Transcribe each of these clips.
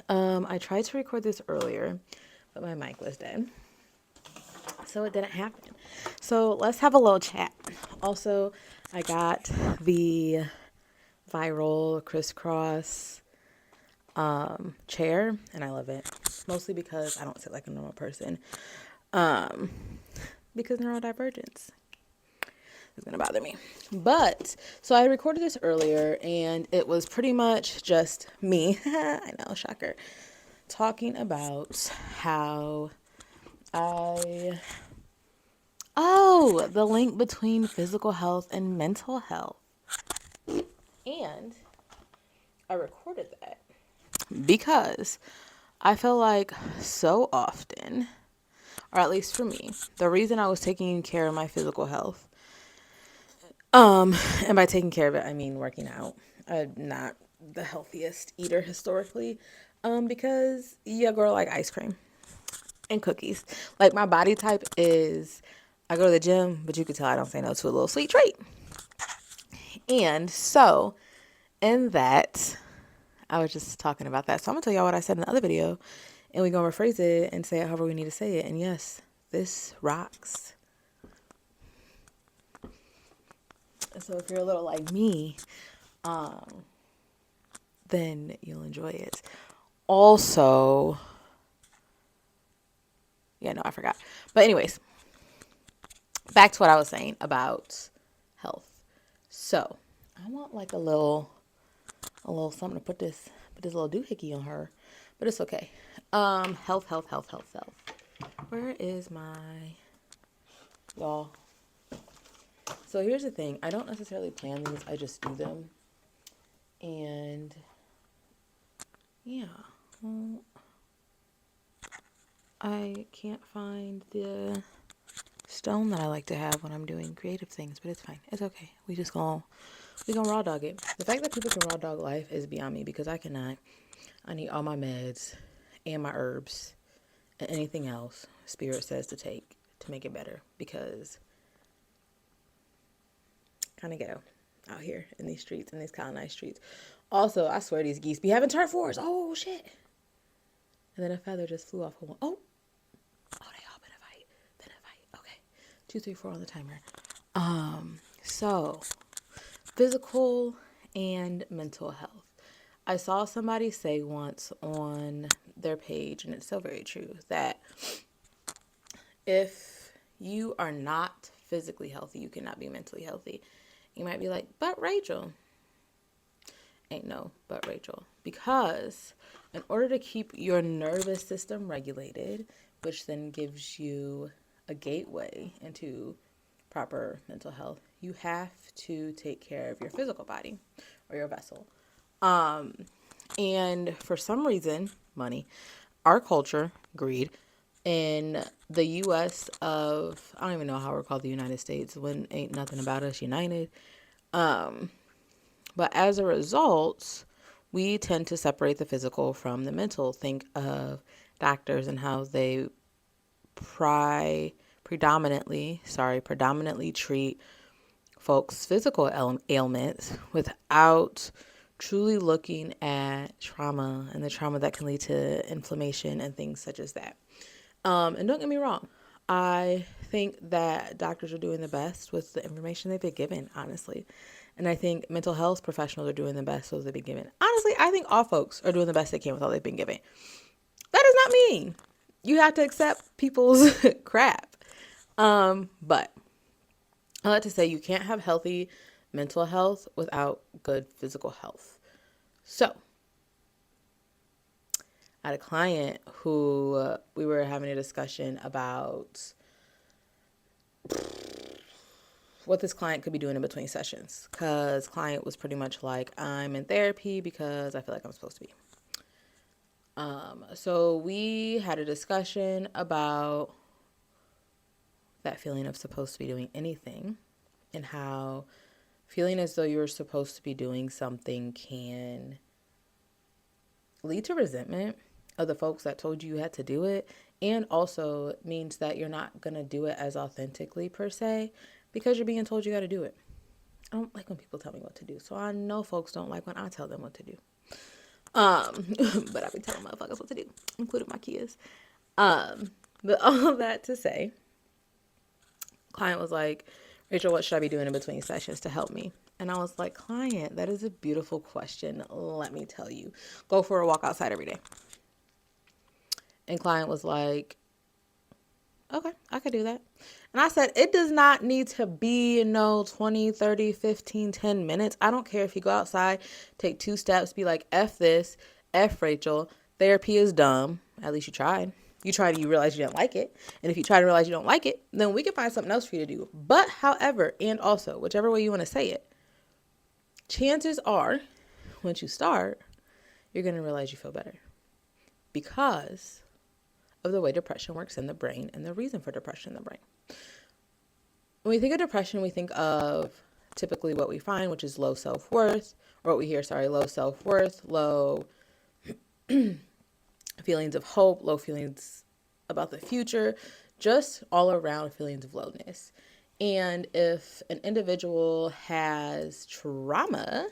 I tried to record this earlier, but my mic was dead, so it didn't happen. So let's have a little chat. Also, I got the viral crisscross chair, and I love it. Mostly because I don't sit like a normal person. Um, because neurodivergence is gonna bother me. But so I recorded this earlier, and it was pretty much just me. I know, shocker. Talking about how I the link between physical health and mental health. And I recorded that because I feel like so often, or at least for me, the reason I was taking care of my physical health, and by taking care of it, I mean working out. I'm not the healthiest eater historically, because yeah, girl, like ice cream and cookies. Like my body type is, I go to the gym, but you can tell I don't say no to a little sweet treat. And so, in that, I was just talking about that. So I'm gonna tell y'all what I said in the other video, and we're gonna rephrase it and say it however we need to say it. And yes, this rocks. So if you're a little like me, then you'll enjoy it. Also, yeah, no, I forgot. But anyways, back to what I was saying about health. So I want like a little something to put this little doohickey on her, but it's okay. Health. Where is my y'all? So here's the thing. I don't necessarily plan these. I just do them. And yeah, well, I can't find the stone that I like to have when I'm doing creative things, but it's fine. It's okay. We gonna raw dog it. The fact that people can raw dog life is beyond me because I cannot. I need all my meds and my herbs and anything else spirit says to take to make it better because kind of ghetto out here in these streets, in these colonized streets. Also, I swear these geese be having turf wars. Oh shit! And then a feather just flew off. Oh, they all been a fight. Okay, 2, 3, 4 on the timer. So physical and mental health. I saw somebody say once on their page, and it's so very true, that if you are not physically healthy, you cannot be mentally healthy. You might be like, but Rachel. Ain't no but Rachel. Because in order to keep your nervous system regulated, which then gives you a gateway into proper mental health, you have to take care of your physical body or your vessel. And for some reason, money, our culture, greed, in the US of, I don't even know how we're called the United States when ain't nothing about us united. But as a result, we tend to separate the physical from the mental. Think of doctors and how they predominantly treat folks' physical ailments without truly looking at trauma and the trauma that can lead to inflammation and things such as that. And don't get me wrong, I think that doctors are doing the best with the information they've been given, honestly. And I think mental health professionals are doing the best with what they've been given. Honestly, I think all folks are doing the best they can with all they've been given. That does not mean you have to accept people's crap. But I like to say you can't have healthy mental health without good physical health. So, I had a client who we were having a discussion about what this client could be doing in between sessions, because client was pretty much like, I'm in therapy because I feel like I'm supposed to be. So we had a discussion about that feeling of supposed to be doing anything and how feeling as though you're supposed to be doing something can lead to resentment of the folks that told you had to do it, and also means that you're not going to do it as authentically per se because you're being told you got to do it. I don't like when people tell me what to do, so I know folks don't like when I tell them what to do. But I've been telling motherfuckers what to do, including my kids. But all that to say, client was like, Rachel, what should I be doing in between sessions to help me? And I was like, client, that is a beautiful question. Let me tell you. Go for a walk outside every day. And client was like, okay, I could do that. And I said, it does not need to be, 20, 30, 15, 10 minutes. I don't care if you go outside, take 2 steps, be like, F this, F Rachel. Therapy is dumb. At least you tried. You tried and you realized you didn't like it. And if you try to realize you don't like it, then we can find something else for you to do. But however, and also, whichever way you want to say it, chances are, once you start, you're going to realize you feel better. Because of the way depression works in the brain and the reason for depression in the brain. When we think of depression, we think of typically what we find, which is low self-worth, or what we hear, low self-worth, low feelings of hope, low feelings about the future, just all around feelings of lowness. And if an individual has trauma,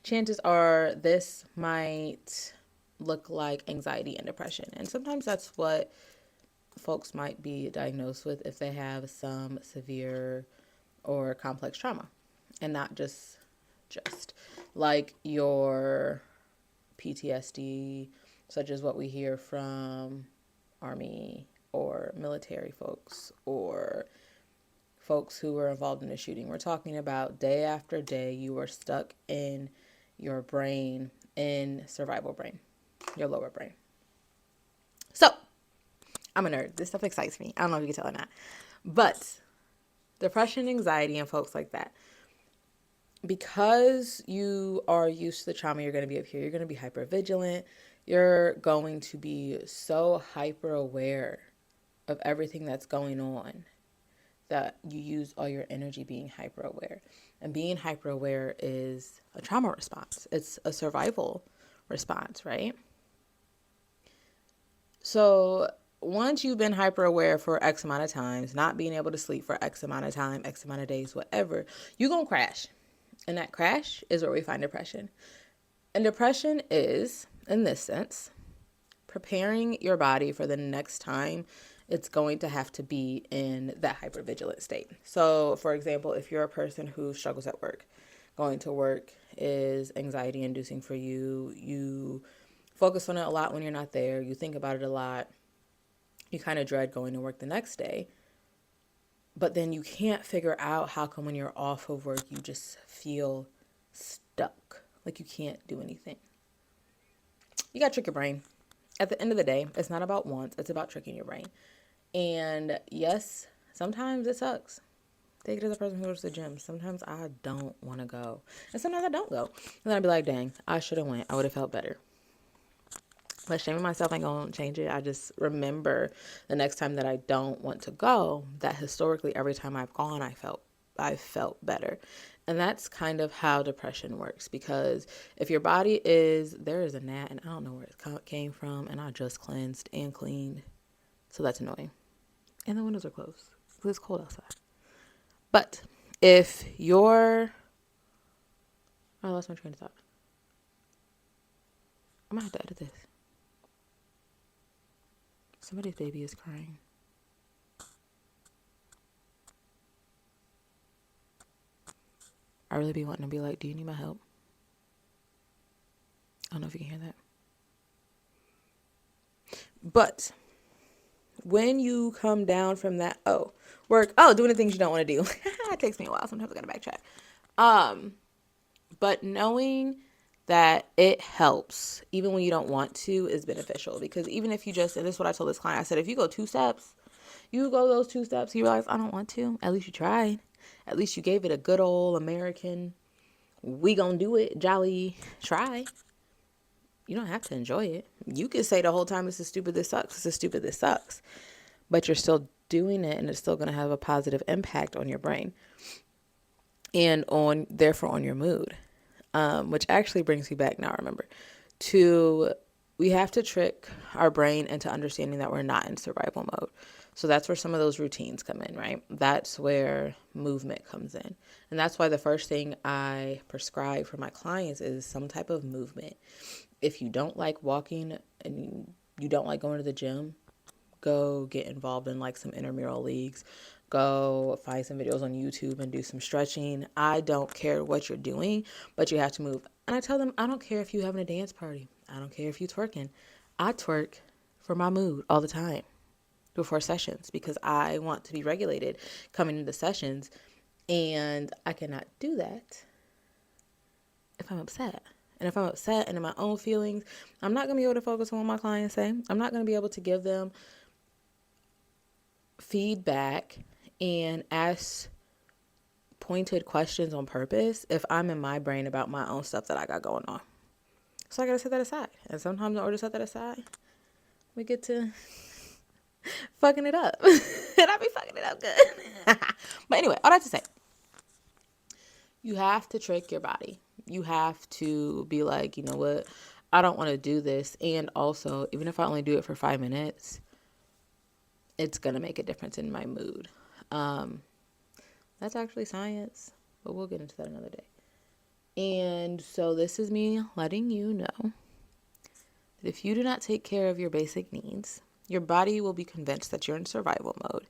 chances are this might look like anxiety and depression. And sometimes that's what folks might be diagnosed with if they have some severe or complex trauma, and not just like your PTSD, such as what we hear from Army or military folks or folks who were involved in a shooting. We're talking about day after day you are stuck in your brain, in survival brain, your lower brain. So, I'm a nerd. This stuff excites me. I don't know if you can tell or not. But depression, anxiety, and folks like that, because you are used to the trauma, you're going to be up here. You're going to be hyper vigilant. You're going to be so hyper aware of everything that's going on that you use all your energy being hyper aware. And being hyper aware is a trauma response. It's a survival response, right? So once you've been hyper aware for X amount of times, not being able to sleep for X amount of time, X amount of days, whatever, you're going to crash. And that crash is where we find depression. And depression is, in this sense, preparing your body for the next time it's going to have to be in that hypervigilant state. So, for example, if you're a person who struggles at work, going to work is anxiety inducing for you. You focus on it a lot when you're not there. You think about it a lot. You kind of dread going to work the next day. But then you can't figure out how come when you're off of work, you just feel stuck. Like you can't do anything. You got to trick your brain. At the end of the day, it's not about wants. It's about tricking your brain. And yes, sometimes it sucks. Take it as a person who goes to the gym. Sometimes I don't want to go. And sometimes I don't go. And then I'd be like, dang, I should have went. I would have felt better. But shaming myself ain't going to change it. I just remember the next time that I don't want to go, that historically every time I've gone, I felt better. And that's kind of how depression works. Because if your body there is a gnat, and I don't know where it came from, and I just cleansed and cleaned. So that's annoying. And the windows are closed because it's cold outside. But if I lost my train of thought. I'm going to have to edit this. Somebody's baby is crying. I really be wanting to be like, do you need my help? I don't know if you can hear that. But when you come down from that, doing the things you don't want to do. It takes me a while. Sometimes I got to backtrack. But knowing that it helps, even when you don't want to, is beneficial. Because even if you and this is what I told this client, I said, if you go 2 steps, you go those 2 steps, you realize, I don't want to. At least you tried. At least you gave it a good old American, we gonna do it, jolly try. You don't have to enjoy it. You could say the whole time, this is stupid, this sucks, this is stupid, this sucks. But you're still doing it, and it's still going to have a positive impact on your brain and therefore on your mood. Which actually brings me back, now I remember, to we have to trick our brain into understanding that we're not in survival mode. So that's where some of those routines come in, right? That's where movement comes in. And that's why the first thing I prescribe for my clients is some type of movement. If you don't like walking and you don't like going to the gym, go get involved in like some intramural leagues. Go find some videos on YouTube and do some stretching. I don't care what you're doing, but you have to move. And I tell them, I don't care if you're having a dance party. I don't care if you're twerking. I twerk for my mood all the time before sessions because I want to be regulated coming into sessions. And I cannot do that if I'm upset. And if I'm upset and in my own feelings, I'm not going to be able to focus on what my clients say. I'm not going to be able to give them feedback and ask pointed questions on purpose if I'm in my brain about my own stuff that I got going on. So I got to set that aside. And sometimes in order to set that aside, we get to fucking it up. And I be fucking it up good. But anyway, all that to say, you have to trick your body. You have to be like, you know what? I don't want to do this. And also, even if I only do it for 5 minutes, it's going to make a difference in my mood. That's actually science, but we'll get into that another day. And so this is me letting you know that if you do not take care of your basic needs, your body will be convinced that you're in survival mode.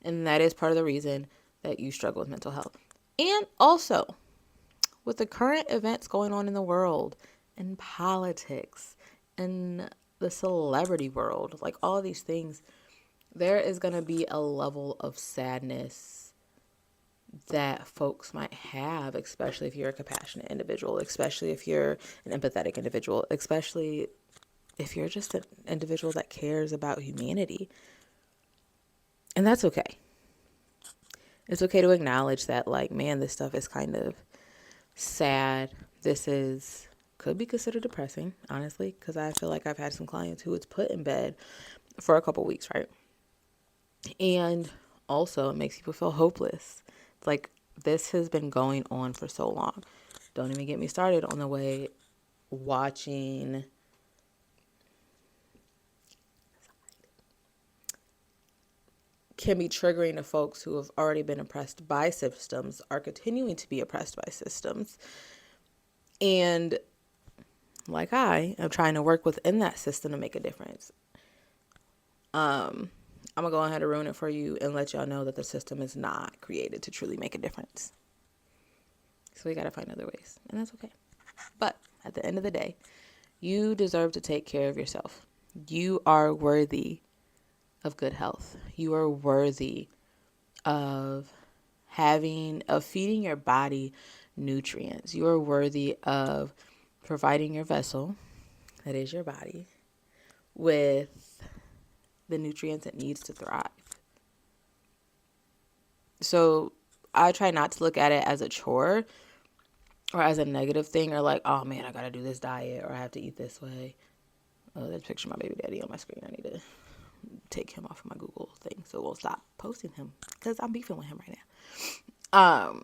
And that is part of the reason that you struggle with mental health. And also, with the current events going on in the world, in politics, in the celebrity world, like all of these things, there is going to be a level of sadness that folks might have, especially if you're a compassionate individual, especially if you're an empathetic individual, especially if you're just an individual that cares about humanity. And that's okay. It's okay to acknowledge that, like, man, this stuff is kind of sad. Could be considered depressing, honestly, because I feel like I've had some clients who was put in bed for a couple weeks, right? And also it makes people feel hopeless. It's like, this has been going on for so long. Don't even get me started on the way watching can be triggering to folks who have already been oppressed by systems, are continuing to be oppressed by systems. And like I am trying to work within that system to make a difference. I'm going to go ahead and ruin it for you and let y'all know that the system is not created to truly make a difference. So we got to find other ways, and that's okay. But at the end of the day, you deserve to take care of yourself. You are worthy of good health. You are worthy of feeding your body nutrients. You are worthy of providing your vessel, that is your body, with the nutrients it needs to thrive. So I try not to look at it as a chore or as a negative thing, or like, oh man, I gotta do this diet, or I have to eat this way. Oh, there's a picture of my baby daddy on my screen. I need to take him off of my Google thing so we'll stop posting him because I'm beefing with him right now.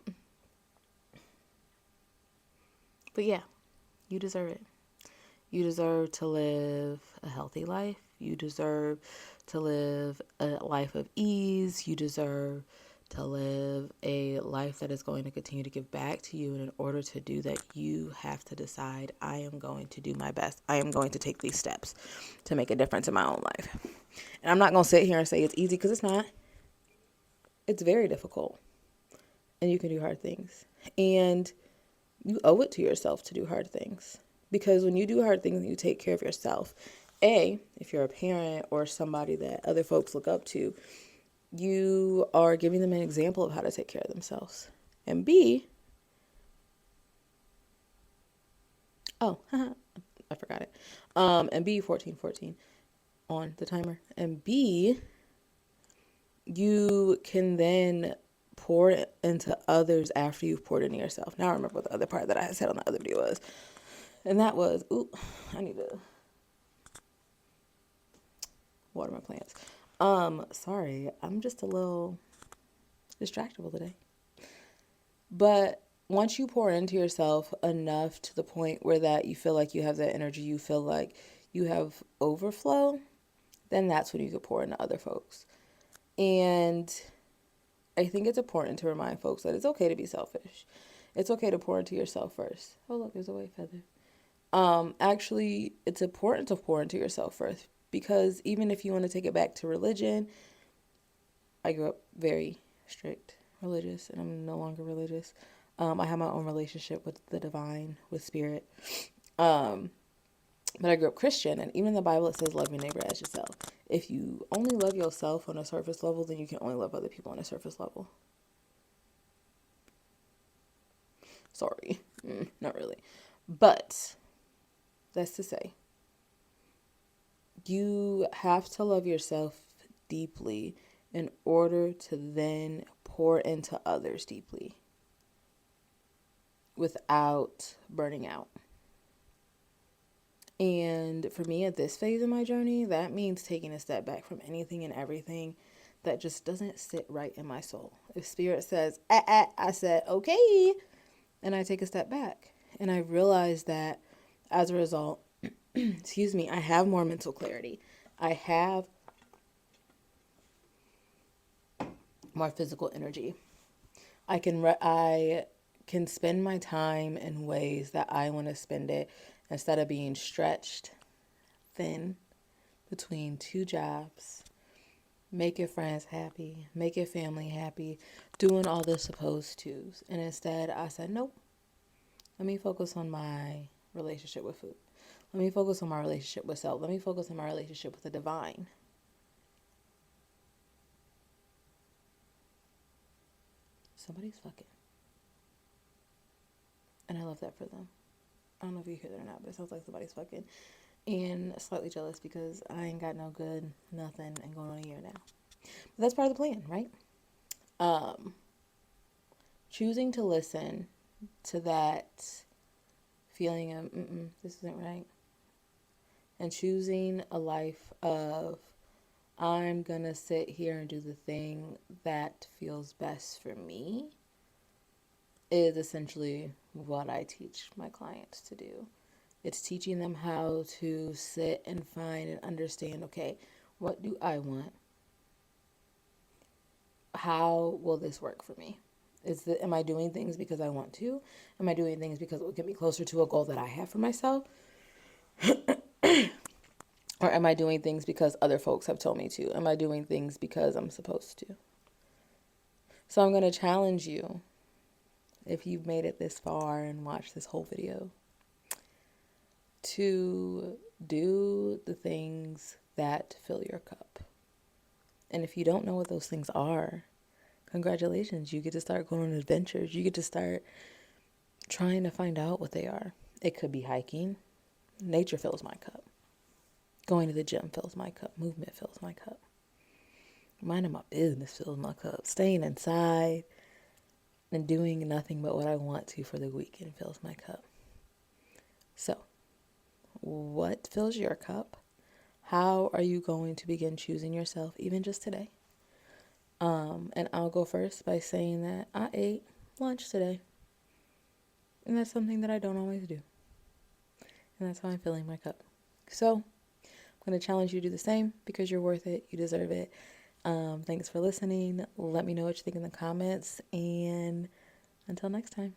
But yeah, you deserve it. You deserve to live a healthy life. You deserve to live a life of ease. You deserve to live a life that is going to continue to give back to you. And in order to do that, you have to decide, I am going to do my best. I am going to take these steps to make a difference in my own life. And I'm not going to sit here and say it's easy, because it's not. It's very difficult. And you can do hard things. And you owe it to yourself to do hard things. Because when you do hard things and you take care of yourself, if you're a parent or somebody that other folks look up to, you are giving them an example of how to take care of themselves. And B, I forgot it. And B, 1414 on the timer. And B, you can then pour into others after you've poured into yourself. Now I remember what the other part that I had said on the other video was. And that was, I need to water my plants. Sorry, I'm just a little distractible today. But once you pour into yourself enough to the point where that you feel like you have that energy, you feel like you have overflow, then that's when you could pour into other folks. And I think it's important to remind folks that it's okay to be selfish. It's okay to pour into yourself first. Oh, look, there's a white feather. Actually, it's important to pour into yourself first, because even if you want to take it back to religion, I grew up very strict religious, and I'm no longer religious. I have my own relationship with the divine, with spirit. Um, but I grew up Christian, and even in the Bible it says love your neighbor as yourself. If you only love yourself on a surface level, then you can only love other people on a surface level. Sorry, not really. But that's to say, you have to love yourself deeply in order to then pour into others deeply without burning out. And for me at this phase of my journey, that means taking a step back from anything and everything that just doesn't sit right in my soul. If spirit says, I said, okay. And I take a step back. And I realize that as a result, excuse me, I have more mental clarity. I have more physical energy. I can spend my time in ways that I want to spend it, instead of being stretched thin between two jobs, making friends happy, making family happy, doing all the supposed tos. And instead I said, nope, let me focus on my relationship with food. Let me focus on my relationship with self. Let me focus on my relationship with the divine. Somebody's fucking. And I love that for them. I don't know if you hear that or not, but it sounds like somebody's fucking. And slightly jealous because I ain't got no good nothing and going on a year now. But that's part of the plan, right? Choosing to listen to that feeling of, this isn't right. And choosing a life of, I'm going to sit here and do the thing that feels best for me, is essentially what I teach my clients to do. It's teaching them how to sit and find and understand, okay, what do I want? How will this work for me? Am I doing things because I want to? Am I doing things because it will get me closer to a goal that I have for myself? Or am I doing things because other folks have told me to? Am I doing things because I'm supposed to? So I'm going to challenge you, if you've made it this far and watched this whole video, to do the things that fill your cup. And if you don't know what those things are, congratulations, you get to start going on adventures. You get to start trying to find out what they are. It could be hiking. Nature fills my cup. Going to the gym fills my cup. Movement fills my cup. Minding my business fills my cup. Staying inside and doing nothing but what I want to for the weekend fills my cup. So, what fills your cup? How are you going to begin choosing yourself, even just today? And I'll go first by saying that I ate lunch today. And that's something that I don't always do. And that's how I'm filling my cup. So, I'm going to challenge you to do the same, because you're worth it. You deserve it. Thanks for listening. Let me know what you think in the comments. And until next time.